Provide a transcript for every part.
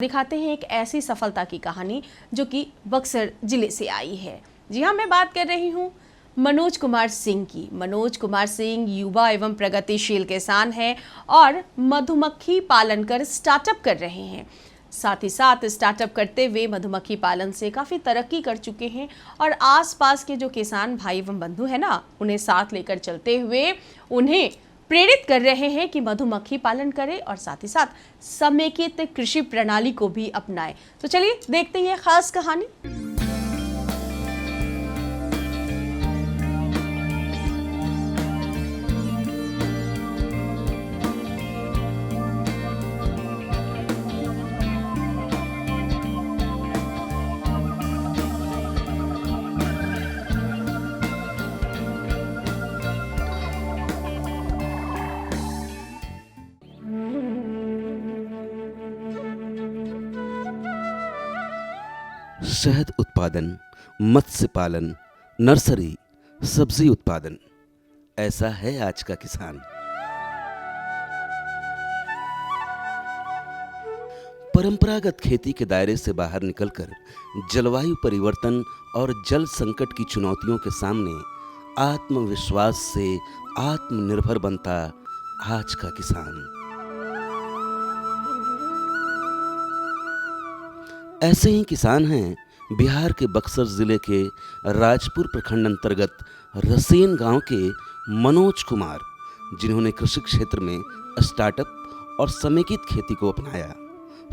दिखाते हैं एक ऐसी सफलता की कहानी जो कि बक्सर जिले से आई है। जी हाँ, मैं बात कर रही हूँ मनोज कुमार सिंह की। मनोज कुमार सिंह युवा एवं प्रगतिशील किसान हैं और मधुमक्खी पालन कर स्टार्टअप कर रहे हैं। साथ ही साथ स्टार्टअप करते हुए मधुमक्खी पालन से काफ़ी तरक्की कर चुके हैं और आसपास के जो किसान भाई एवं बंधु हैं ना, उन्हें साथ लेकर चलते हुए उन्हें प्रेरित कर रहे हैं कि मधुमक्खी पालन करें और साथ ही साथ समेकित कृषि प्रणाली को भी अपनाएं। तो चलिए देखते हैं खास कहानी। शहद उत्पादन, मत्स्य पालन, नर्सरी, सब्जी उत्पादन, ऐसा है आज का किसान। परंपरागत खेती के दायरे से बाहर निकलकर जलवायु परिवर्तन और जल संकट की चुनौतियों के सामने आत्मविश्वास से आत्मनिर्भर बनता आज का किसान। ऐसे ही किसान हैं बिहार के बक्सर जिले के राजपुर प्रखंड अंतर्गत रसेन गांव के मनोज कुमार, जिन्होंने कृषि क्षेत्र में स्टार्टअप और समेकित खेती को अपनाया,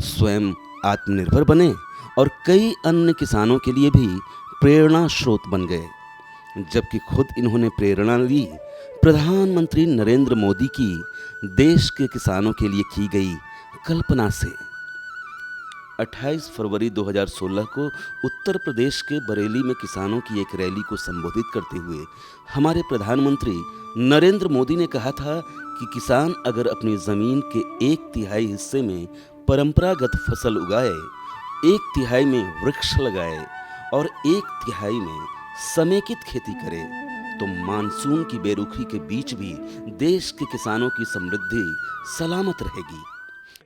स्वयं आत्मनिर्भर बने और कई अन्य किसानों के लिए भी प्रेरणा स्रोत बन गए। जबकि खुद इन्होंने प्रेरणा ली प्रधानमंत्री नरेंद्र मोदी की देश के किसानों के लिए की गई कल्पना से। 28 फरवरी 2016 को उत्तर प्रदेश के बरेली में किसानों की एक रैली को संबोधित करते हुए हमारे प्रधानमंत्री नरेंद्र मोदी ने कहा था कि किसान अगर अपनी जमीन के 1/3 हिस्से में परंपरागत फसल उगाए, 1/3 में वृक्ष लगाए और 1/3 में समेकित खेती करे, तो मानसून की बेरुखी के बीच भी देश के किसानों की समृद्धि सलामत रहेगी।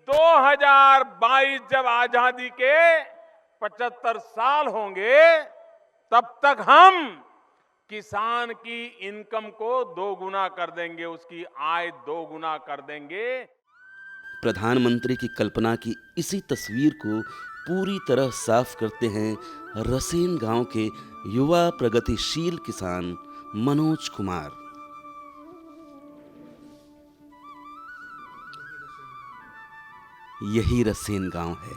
2022 जब आजादी के 75 साल होंगे, तब तक हम किसान की इनकम को 2 गुना कर देंगे, उसकी आय 2 गुना कर देंगे। प्रधानमंत्री की कल्पना की इसी तस्वीर को पूरी तरह साफ करते हैं रसेन गांव के युवा प्रगतिशील किसान मनोज कुमार। यही रसेन गांव है।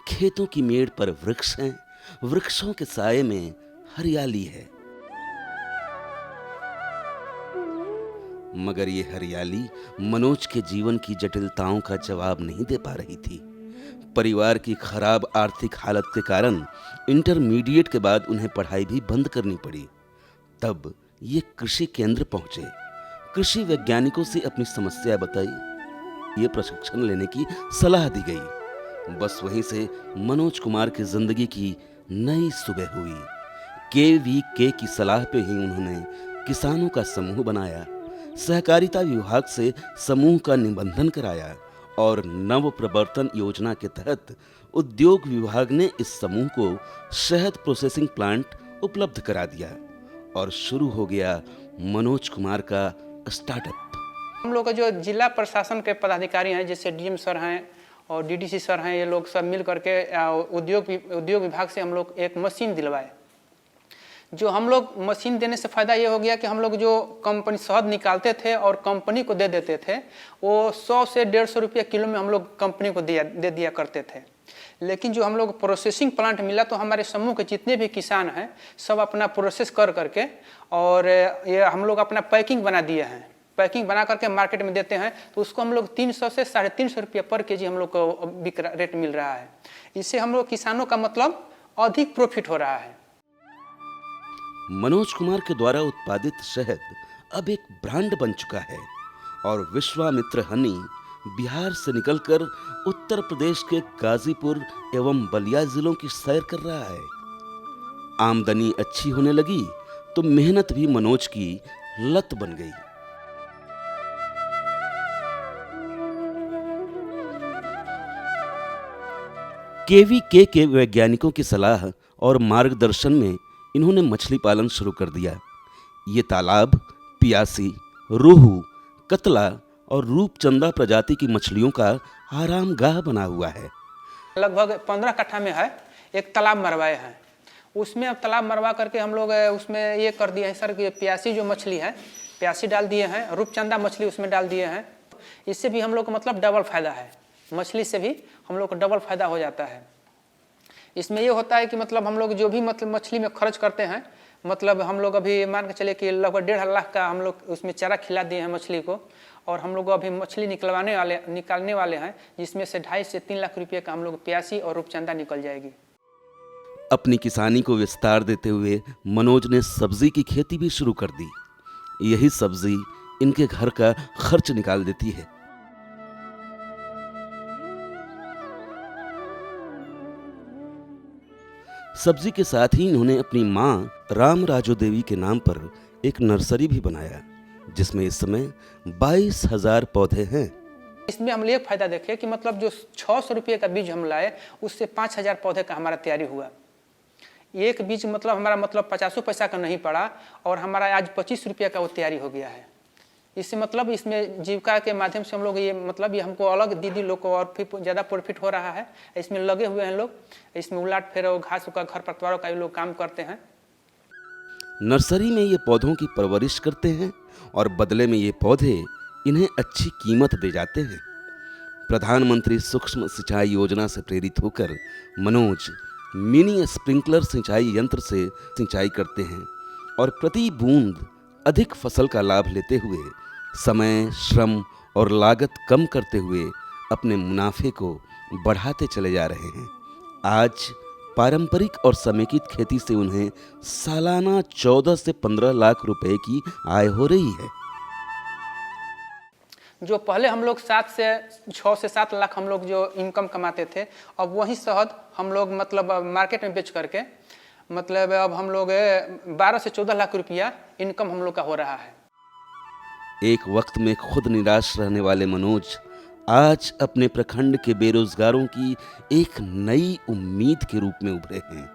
खेतों की मेड़ पर वृक्ष हैं, वृक्षों के साये में हरियाली है। मगर ये हरियाली मनोज के जीवन की जटिलताओं का जवाब नहीं दे पा रही थी। परिवार की खराब आर्थिक हालत के कारण इंटरमीडिएट के बाद उन्हें पढ़ाई भी बंद करनी पड़ी। तब ये कृषि केंद्र पहुंचे, कृषि वैज्ञानिकों से अपनी समस्या बताई, ये प्रशिक्षण लेने की सलाह दी गई। बस वहीं से मनोज कुमार की जिंदगी की नई सुबह हुई। KVK की सलाह पे ही उन्होंने किसानों का समूह बनाया, सहकारिता विभाग से समूह का निबंधन कराया और नव प्रवर्तन योजना के तहत उद्योग विभाग ने इस समूह को शहद प्रोसेसिंग प्लांट उपलब्ध करा दिया और शुरू हो गया मनोज कुमार का स्टार्टअप। हम लोग का जो जिला प्रशासन के पदाधिकारी हैं, जैसे DM सर हैं और DDC सर हैं, ये लोग सब मिल करके उद्योग विभाग से हम लोग एक मशीन दिलवाए। जो हम लोग मशीन देने से फ़ायदा ये हो गया कि हम लोग जो कंपनी शहद निकालते थे और कंपनी को दे देते थे, वो 100 से 150 रुपये किलो में हम लोग कंपनी को दे दिया करते थे। लेकिन जो हम लोग प्रोसेसिंग प्लांट मिला, तो हमारे समूह के जितने भी किसान हैं सब अपना प्रोसेस कर करके और ये हम लोग अपना पैकिंग बना दिए हैं। पैकिंग बना करके मार्केट में देते हैं, तो उसको हम लोग 300 से 350 रुपये पर केजी हम लोग को रेट मिल रहा है। इससे हम लोग किसानों का मतलब अधिक प्रॉफिट हो रहा है। मनोज कुमार के द्वारा उत्पादित शहद अब एक ब्रांड बन चुका है और विश्वामित्र हनी बिहार से निकलकर उत्तर प्रदेश के गाजीपुर एवं बलिया जिलों की सैर कर रहा है। आमदनी अच्छी होने लगी तो मेहनत भी मनोज की लत बन गई। केवीके के वैज्ञानिकों की सलाह और मार्गदर्शन में इन्होंने मछली पालन शुरू कर दिया। ये तालाब पियासी, रोहू, कतला और रूपचंदा प्रजाति की मछलियों का आरामगाह बना हुआ है। लगभग 15 कट्ठा में है, एक तालाब मरवाए हैं। उसमें अब तालाब मरवा करके हम लोग उसमें ये कर दिए हैं सर कि प्यासी जो मछली है, प्यासी डाल दिए हैं, रूपचंदा मछली उसमें डाल दिए हैं। इससे भी हम लोग को मतलब डबल फायदा है, मछली से भी हम लोग को डबल फायदा हो जाता है। इसमें ये होता है कि मतलब हम लोग जो भी मतलब मछली में खर्च करते हैं, मतलब हम लोग अभी मान के चले कि लगभग 1.5 लाख का हम लोग उसमें चारा खिला दिए हैं मछली को, और हम लोग अभी मछली निकालने वाले हैं, जिसमें से 2.5 से 3 लाख रुपये का हम लोग प्यासी और रूपचंदा निकल जाएगी। अपनी किसानी को विस्तार देते हुए मनोज ने सब्जी की खेती भी शुरू कर दी। यही सब्जी इनके घर का खर्च निकाल देती है। सब्जी के साथ ही इन्होंने अपनी मां राम राजो देवी के नाम पर एक नर्सरी भी बनाया, जिसमें इस समय 22,000 पौधे हैं। इसमें हम एक फायदा देखे कि मतलब जो 600 रुपये का बीज हम लाए, उससे 5,000 पौधे का हमारा तैयारी हुआ। एक बीज मतलब हमारा मतलब 50 पैसा का नहीं पड़ा, और हमारा आज 25 रुपये का वो तैयारी हो गया है। इससे मतलब इसमें जीविका के माध्यम से हम लोग ये मतलब ये हमको अलग दीदी लोग को और फिर ज़्यादा प्रॉफिट हो रहा है। इसमें लगे हुए हैं लोग, इसमें उलाट फेरो घास का घर पतवारों का भी लोग काम करते हैं। नर्सरी में ये पौधों की परवरिश करते हैं और बदले में ये पौधे इन्हें अच्छी कीमत दे जाते हैं। प्रधानमंत्री सूक्ष्म सिंचाई योजना से प्रेरित होकर मनोज मिनी स्प्रिंकलर सिंचाई यंत्र से सिंचाई करते हैं और प्रति बूंद अधिक फसल का लाभ लेते हुए समय, श्रम और लागत कम करते हुए अपने मुनाफे को बढ़ाते चले जा रहे हैं। आज पारंपरिक और समेकित खेती से उन्हें सालाना 14 से 15 लाख रुपए की आय हो रही है। जो पहले हम लोग 6 से 7 लाख हम लोग जो इनकम कमाते थे, अब वही शहद हम लोग मतलब मार्केट में बेच करके मतलब अब हम लोग 12 से 14 लाख रुपया इनकम हम लोग का हो रहा है। एक वक्त में खुद निराश रहने वाले मनोज आज अपने प्रखंड के बेरोजगारों की एक नई उम्मीद के रूप में उभरे हैं।